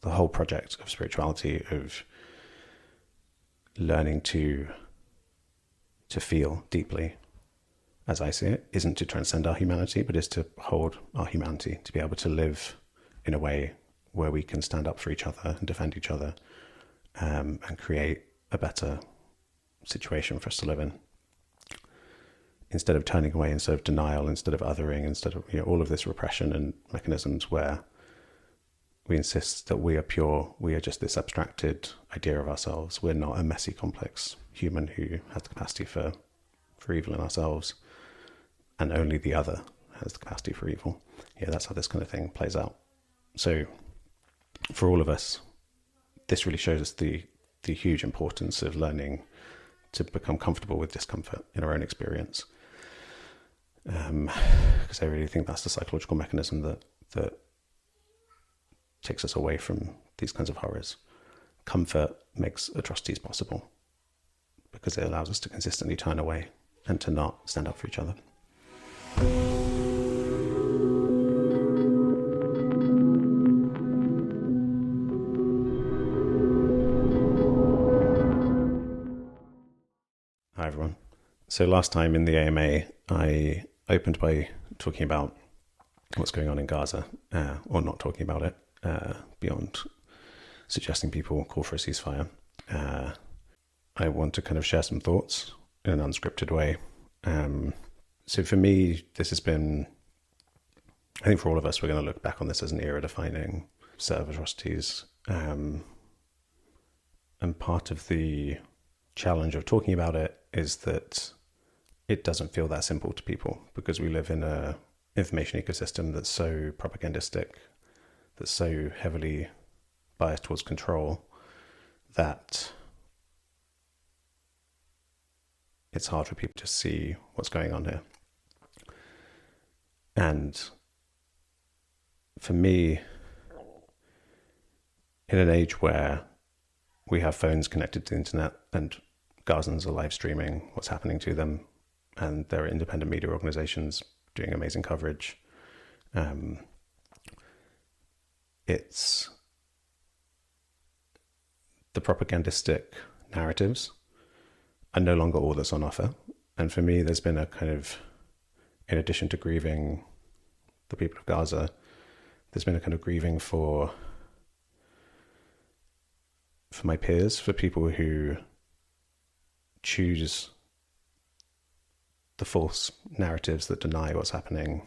the whole project of spirituality, of learning to feel deeply, as I see it, isn't to transcend our humanity, but is to hold our humanity, to be able to live in a way where we can stand up for each other and defend each other, and create a better situation for us to live in. Instead of turning away, instead of denial, instead of othering, instead of all of this repression and mechanisms where we insist that we are pure, we are just this abstracted idea of ourselves. We're not a messy, complex human who has the capacity for evil in ourselves, and only the other has the capacity for evil. Yeah, that's how this kind of thing plays out. So for all of us, this really shows us the huge importance of learning to become comfortable with discomfort in our own experience. Because I really think that's the psychological mechanism that takes us away from these kinds of horrors. Comfort makes atrocities possible because it allows us to consistently turn away and to not stand up for each other. Hi everyone. So last time in the AMA, I opened by talking about what's going on in Gaza, or not talking about it, beyond suggesting people call for a ceasefire. I want to kind of share some thoughts in an unscripted way. So for me, this has been, I think for all of us, we're going to look back on this as an era-defining set of atrocities. And part of the challenge of talking about it is that it doesn't feel that simple to people, because we live in a information ecosystem that's so propagandistic, that's so heavily biased towards control, that it's hard for people to see what's going on here. And for me, in an age where we have phones connected to the internet and Gazans are live streaming what's happening to them, and there are independent media organizations doing amazing coverage, it's the propagandistic narratives are no longer all that's on offer. And for me, there's been a kind of, in addition to grieving the people of Gaza, there's been a kind of grieving for my peers, for people who choose the false narratives that deny what's happening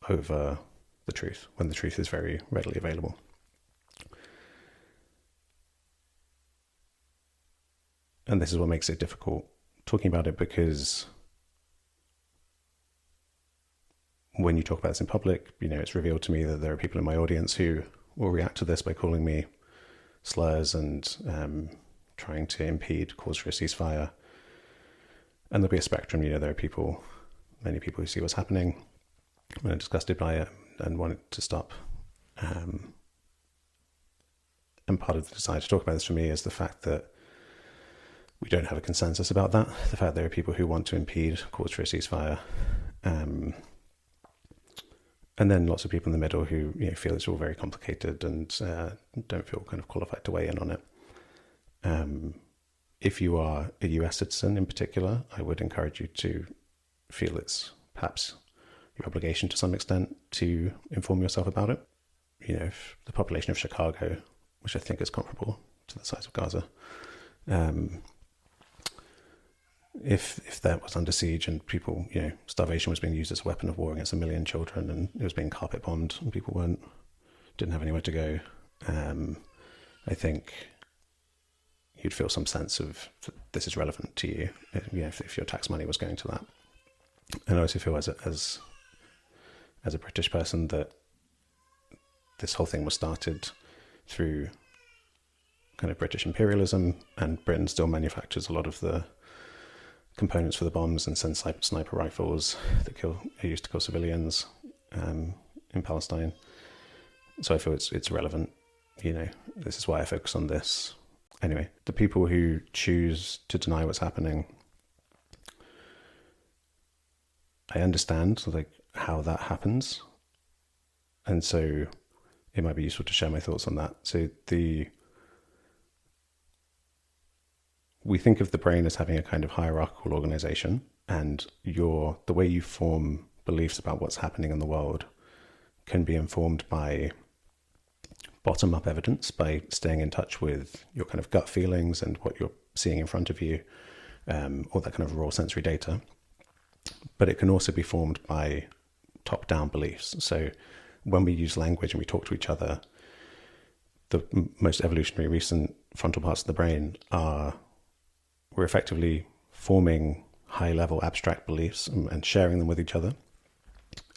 over the truth, when the truth is very readily available. And this is what makes it difficult talking about it, because when you talk about this in public, it's revealed to me that there are people in my audience who will react to this by calling me slurs and trying to impede calls for a ceasefire. And there'll be a spectrum. There are many people who see what's happening and are disgusted by it and want it to stop. And part of the desire to talk about this for me is the fact that we don't have a consensus about that. The fact there are people who want to impede calls for a ceasefire. And then lots of people in the middle who feel it's all very complicated and don't feel kind of qualified to weigh in on it. If you are a US citizen in particular, I would encourage you to feel it's perhaps your obligation to some extent to inform yourself about it. If the population of Chicago, which I think is comparable to the size of Gaza, if that was under siege and people, starvation was being used as a weapon of war against 1 million children, and it was being carpet bombed and people didn't have anywhere to go, I think you'd feel some sense of this is relevant to you, if your tax money was going to that. And I also feel as a British person that this whole thing was started through kind of British imperialism, and Britain still manufactures a lot of the components for the bombs and sends sniper rifles that are used to kill civilians in Palestine. So I feel it's relevant. This is why I focus on this. Anyway, the people who choose to deny what's happening, I understand how that happens. And so it might be useful to share my thoughts on that. So we think of the brain as having a kind of hierarchical organization, and the way you form beliefs about what's happening in the world can be informed by bottom-up evidence, by staying in touch with your kind of gut feelings and what you're seeing in front of you, all that kind of raw sensory data. But it can also be formed by top-down beliefs. So when we use language and we talk to each other, the most evolutionary recent frontal parts of the brain we're effectively forming high-level abstract beliefs and sharing them with each other.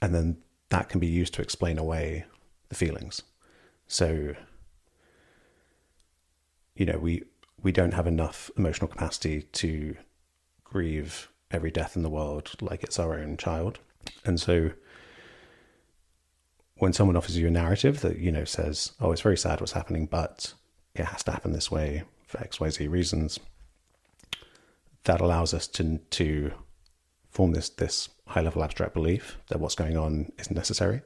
And then that can be used to explain away the feelings. So, we don't have enough emotional capacity to grieve every death in the world like it's our own child. And so when someone offers you a narrative that, says, oh, it's very sad what's happening, but it has to happen this way for X, Y, Z reasons, that allows us to form this high-level abstract belief that what's going on isn't necessary.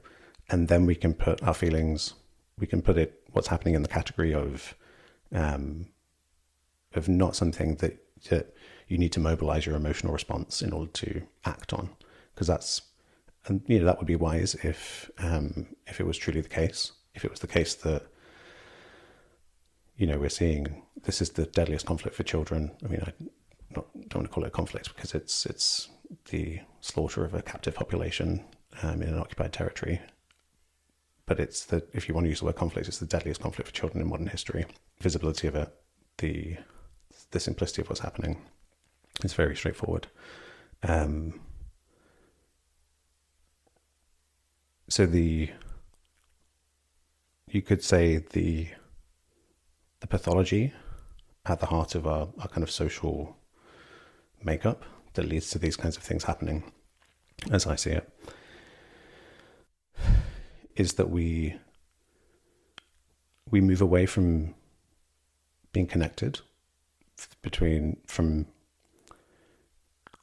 And then we can put our feelings, what's happening in the category of not something that you need to mobilize your emotional response in order to act on. Because that would be wise if it was truly the case. If it was the case that, we're seeing this is the deadliest conflict for children. I mean, I don't want to call it a conflict because it's the slaughter of a captive population in an occupied territory. But if you want to use the word conflict, it's the deadliest conflict for children in modern history. Visibility of it, the simplicity of what's happening is very straightforward. So you could say the pathology at the heart of our kind of social makeup that leads to these kinds of things happening, as I see it, is that we move away from being connected, from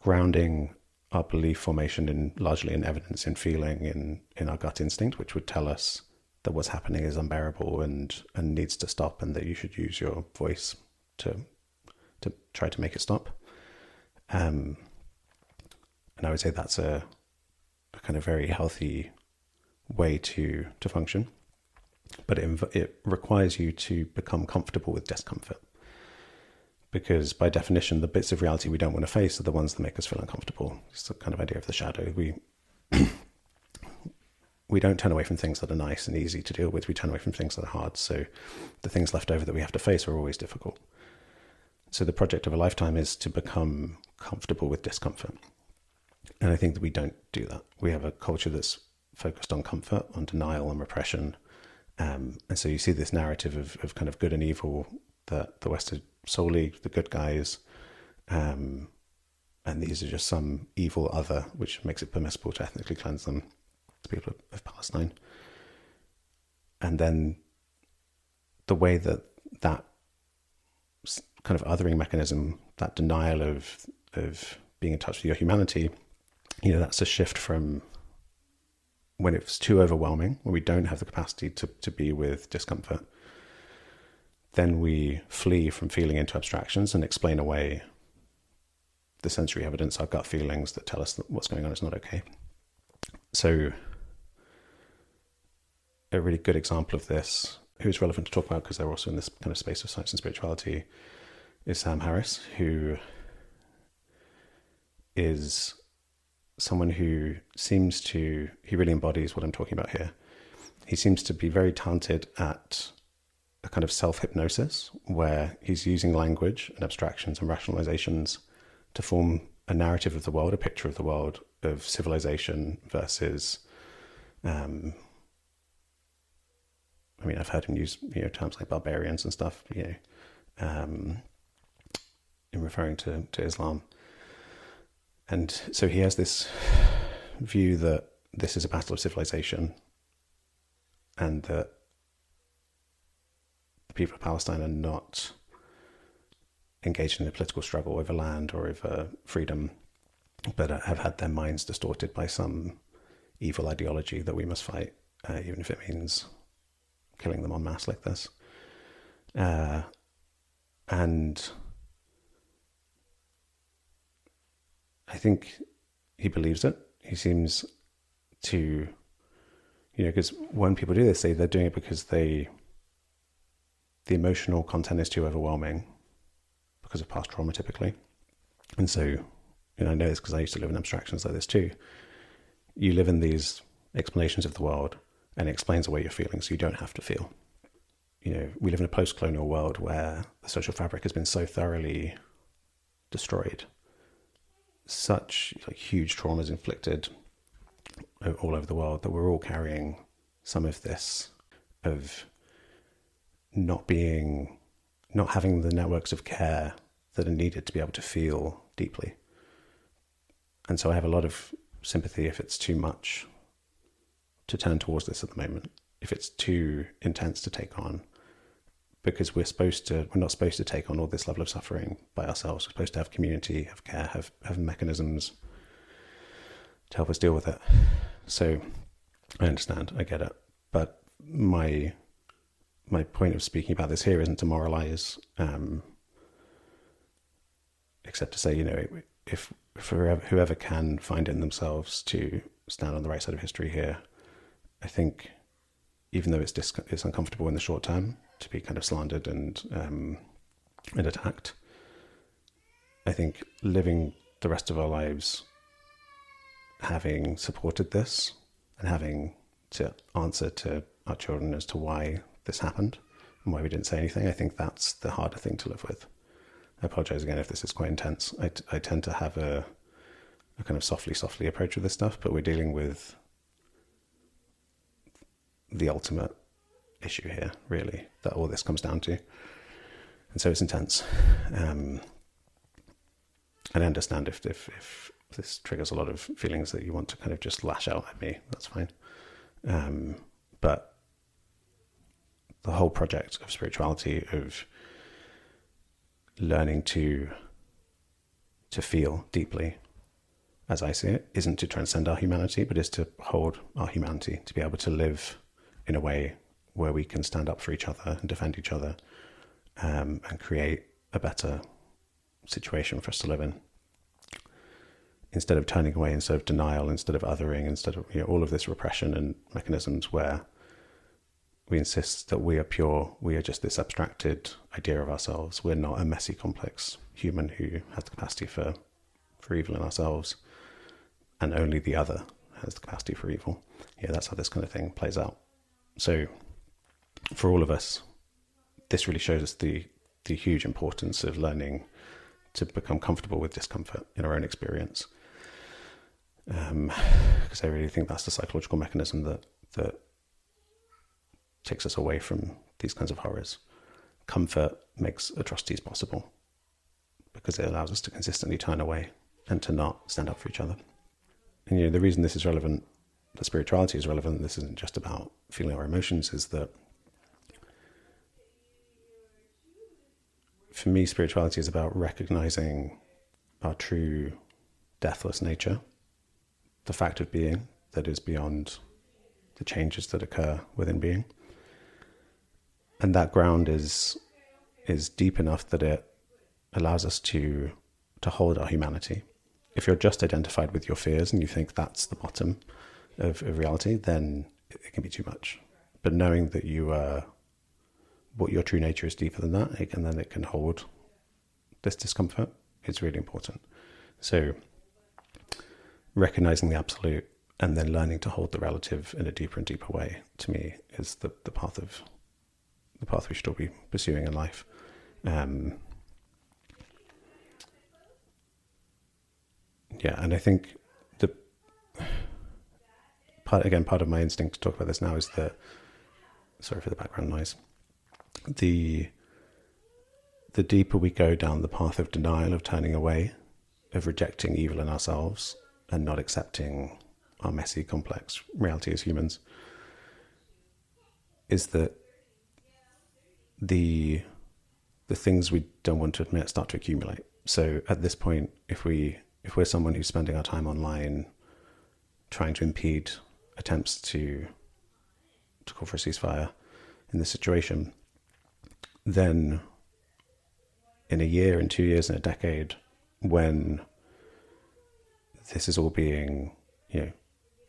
grounding our belief formation largely in evidence, in feeling, in our gut instinct, which would tell us that what's happening is unbearable and needs to stop, and that you should use your voice to try to make it stop. And I would say that's a kind of very healthy way to function, but it requires you to become comfortable with discomfort, because by definition the bits of reality we don't want to face are the ones that make us feel uncomfortable. It's the kind of idea of the shadow. We don't turn away from things that are nice and easy to deal with. We turn away from things that are hard. So the things left over that we have to face are always difficult. So the project of a lifetime is to become comfortable with discomfort. And I think that we don't do that. We have a culture that's focused on comfort, on denial and repression. And so you see this narrative of kind of good and evil, that the West is solely the good guys. And these are just some evil other, which makes it permissible to ethnically cleanse them, the people of Palestine. And then the way that kind of othering mechanism, that denial of being in touch with your humanity, that's a shift from when it's too overwhelming, when we don't have the capacity to be with discomfort. Then we flee from feeling into abstractions and explain away the sensory evidence, our gut feelings that tell us that what's going on is not okay. So a really good example of this, who's relevant to talk about because they're also in this kind of space of science and spirituality, is Sam Harris, who is someone who he really embodies what I'm talking about here. He seems to be very talented at a kind of self-hypnosis where he's using language and abstractions and rationalizations to form a narrative of the world, a picture of the world, of civilization versus, I've heard him use, terms like barbarians and stuff, in referring to Islam. And so he has this view that this is a battle of civilization and that the people of Palestine are not engaged in a political struggle over land or over freedom, but have had their minds distorted by some evil ideology that we must fight, even if it means killing them en masse like this. And I think he believes it. He seems to, because when people do this, they're doing it because the emotional content is too overwhelming because of past trauma typically. And so, I know this because I used to live in abstractions like this too. You live in these explanations of the world and it explains away your feelings so you don't have to feel. We live in a post-colonial world where the social fabric has been so thoroughly destroyed. Such huge traumas inflicted all over the world that we're all carrying some of this, of not having the networks of care that are needed to be able to feel deeply. And so I have a lot of sympathy if it's too much to turn towards this at the moment, if it's too intense to take on, because we're not supposed to take on all this level of suffering by ourselves. We're supposed to have community, have care, have mechanisms to help us deal with it. So I understand, I get it. But my point of speaking about this here isn't to moralize, except to say, if whoever can find it in themselves to stand on the right side of history here, I think even though it's uncomfortable in the short term to be kind of slandered and attacked, I think living the rest of our lives having supported this and having to answer to our children as to why this happened and why we didn't say anything, I think that's the harder thing to live with. I apologize again if this is quite intense. I tend to have a kind of softly approach with this stuff, but we're dealing with the ultimate issue here, really, that all this comes down to. And so it's intense. And I understand if this triggers a lot of feelings that you want to kind of just lash out at me, that's fine. But the whole project of spirituality, of learning to feel deeply, as I see it, isn't to transcend our humanity, but is to hold our humanity, to be able to live in a way where we can stand up for each other and defend each other, and create a better situation for us to live in. Instead of turning away, instead of denial, instead of othering, instead of all of this repression and mechanisms where we insist that we are pure, we are just this abstracted idea of ourselves. We're not a messy, complex human who has the capacity for evil in ourselves, and only the other has the capacity for evil. Yeah, that's how this kind of thing plays out. So for all of us, this really shows us the huge importance of learning to become comfortable with discomfort in our own experience. Because I really think that's the psychological mechanism that takes us away from these kinds of horrors. Comfort makes atrocities possible because it allows us to consistently turn away and to not stand up for each other. And the reason this is relevant, that spirituality is relevant, this isn't just about feeling our emotions, is that for me, spirituality is about recognizing our true deathless nature, the fact of being that is beyond the changes that occur within being. And that ground is deep enough that it allows us to hold our humanity. If you're just identified with your fears and you think that's the bottom of reality, then it can be too much. But knowing that what your true nature is deeper than that, and then it can hold this discomfort, is really important. So recognizing the absolute and then learning to hold the relative in a deeper and deeper way, to me, is the path we should all be pursuing in life. And I think part of my instinct to talk about this now is that, sorry for the background noise, the deeper we go down the path of denial, of turning away, of rejecting evil in ourselves and not accepting our messy, complex reality as humans, is that the things we don't want to admit start to accumulate. So at this point, if we're someone who's spending our time online trying to impede attempts to call for a ceasefire, in this situation, then in a year, in 2 years, in a decade, when this is all being,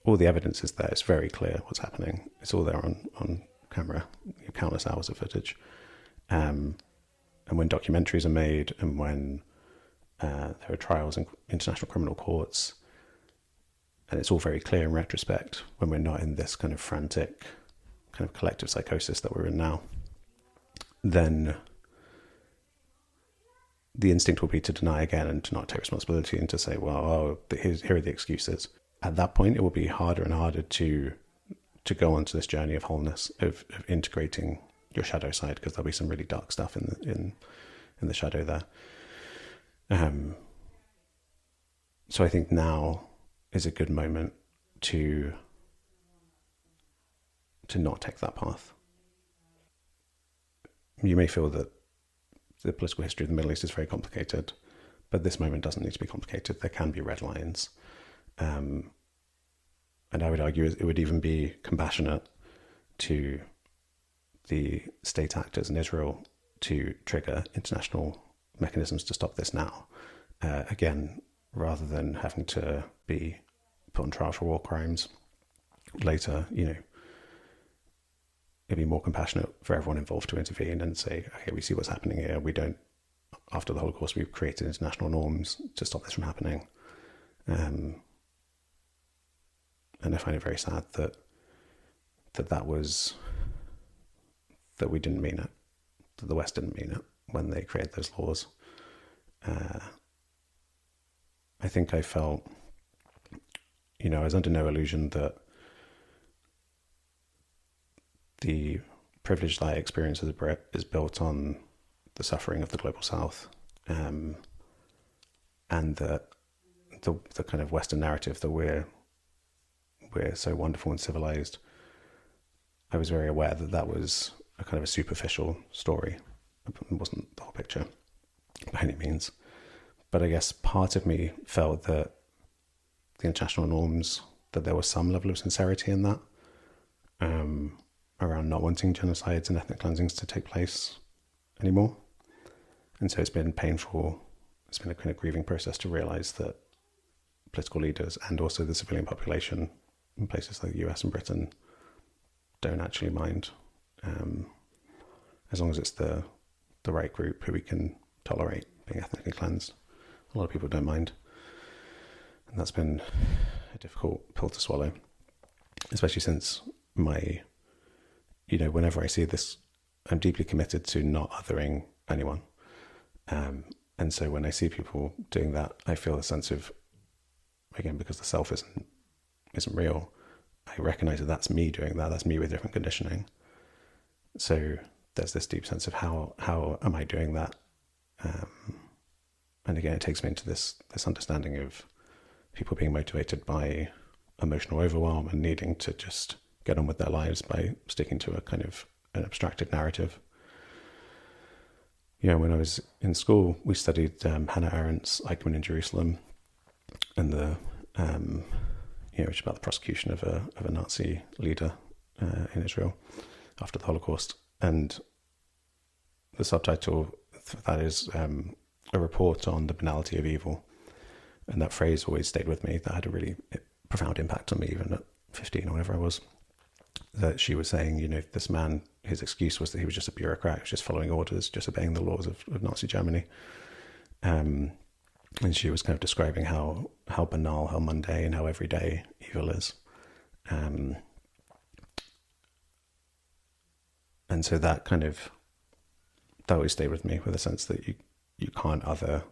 all the evidence is there, it's very clear what's happening. It's all there on camera, countless hours of footage. And when documentaries are made, and when there are trials in international criminal courts, and it's all very clear in retrospect, when we're not in this kind of frantic, kind of collective psychosis that we're in now, then the instinct will be to deny again and to not take responsibility and to say, well, here are the excuses. At that point, it will be harder and harder to go onto this journey of wholeness, of integrating your shadow side, because there'll be some really dark stuff in the shadow there. So I think now is a good moment to not take that path. You may feel that the political history of the Middle East is very complicated, but this moment doesn't need to be complicated. There can be red lines. And I would argue it would even be compassionate to the state actors in Israel to trigger international mechanisms to stop this now. Again, rather than having to be put on trial for war crimes later, it'd be more compassionate for everyone involved to intervene and say, okay, we see what's happening here. We don't, after the Holocaust, we've created international norms to stop this from happening. And I find it very sad that we didn't mean it, that the West didn't mean it when they created those laws. I think I felt, I was under no illusion that the privilege that I experience as a Brit is built on the suffering of the global South, and that the kind of Western narrative that we're so wonderful and civilized. I was very aware that was a kind of a superficial story. It wasn't the whole picture by any means. But I guess part of me felt that the international norms, that there was some level of sincerity in that, around not wanting genocides and ethnic cleansings to take place anymore. And so it's been painful. It's been a kind of grieving process to realize that political leaders and also the civilian population in places like the US and Britain don't actually mind, as long as it's the right group who we can tolerate being ethnically cleansed. A lot of people don't mind. And that's been a difficult pill to swallow, especially since whenever I see this, I'm deeply committed to not othering anyone. And so when I see people doing that, I feel a sense of, again, because the self isn't real, I recognize that that's me doing that. That's me with different conditioning. So there's this deep sense of how am I doing that? And again, it takes me into this understanding of people being motivated by emotional overwhelm and needing to just get on with their lives by sticking to a kind of an abstracted narrative. When I was in school, we studied Hannah Arendt's Eichmann in Jerusalem, and which is about the prosecution of a Nazi leader in Israel after the Holocaust. And the subtitle for that is a report on the banality of evil. And that phrase always stayed with me. That had a really profound impact on me, even at 15 or whatever I was. That she was saying, this man, his excuse was that he was just a bureaucrat, he was just following orders, just obeying the laws of Nazi Germany. And she was kind of describing how banal, how mundane, how everyday evil is. And so that always stayed with me, with a sense that you can't other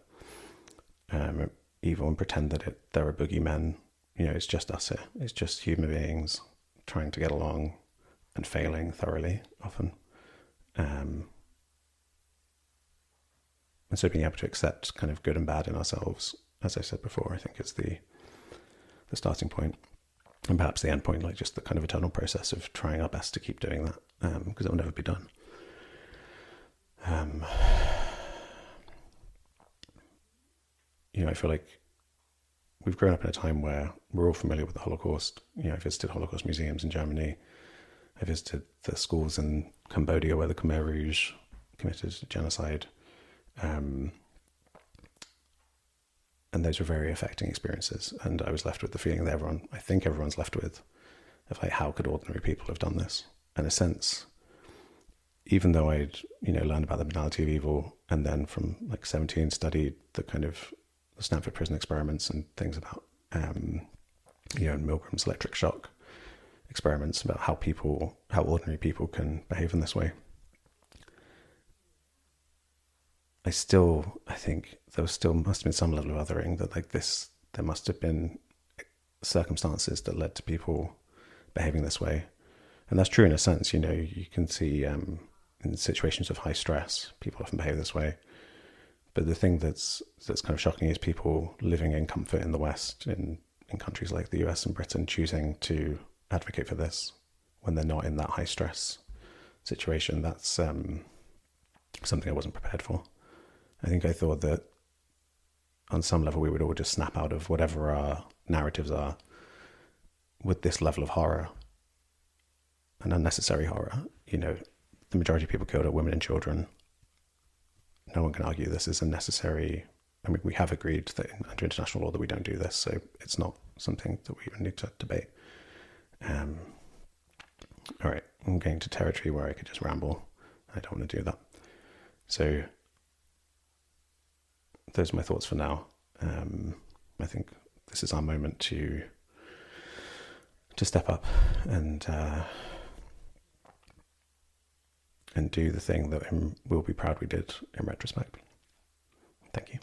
evil and pretend that there are boogeymen. It's just us here. It's just human beings trying to get along and failing thoroughly often. And so being able to accept kind of good and bad in ourselves, as I said before, I think is the starting point, and perhaps the end point, like just the kind of eternal process of trying our best to keep doing that, because it will never be done. I feel like we've grown up in a time where we're all familiar with the Holocaust. I visited Holocaust museums in Germany. I visited the schools in Cambodia, where the Khmer Rouge committed genocide. And those were very affecting experiences. And I was left with the feeling that I think everyone's left with, of like, how could ordinary people have done this? In a sense, even though I'd, learned about the banality of evil, and then from like 17 studied the kind of the Stanford prison experiments and things about, and Milgram's electric shock experiments about how ordinary people can behave in this way. I think there must have been some level of othering, that like this, there must have been circumstances that led to people behaving this way. And that's true in a sense, you can see in situations of high stress, people often behave this way. But the thing that's kind of shocking is people living in comfort in the West, in countries like the US and Britain, choosing to advocate for this when they're not in that high stress situation. That's something I wasn't prepared for. I think I thought that on some level we would all just snap out of whatever our narratives are with this level of horror, an unnecessary horror. The majority of people killed are women and children. No one can argue this is unnecessary. I mean, we have agreed that under international law that we don't do this, so it's not something that we need to debate. All right, I'm getting to territory where I could just ramble. I don't want to do that. So those are my thoughts for now. I think this is our moment to step up and do the thing that we'll be proud we did in retrospect. Thank you.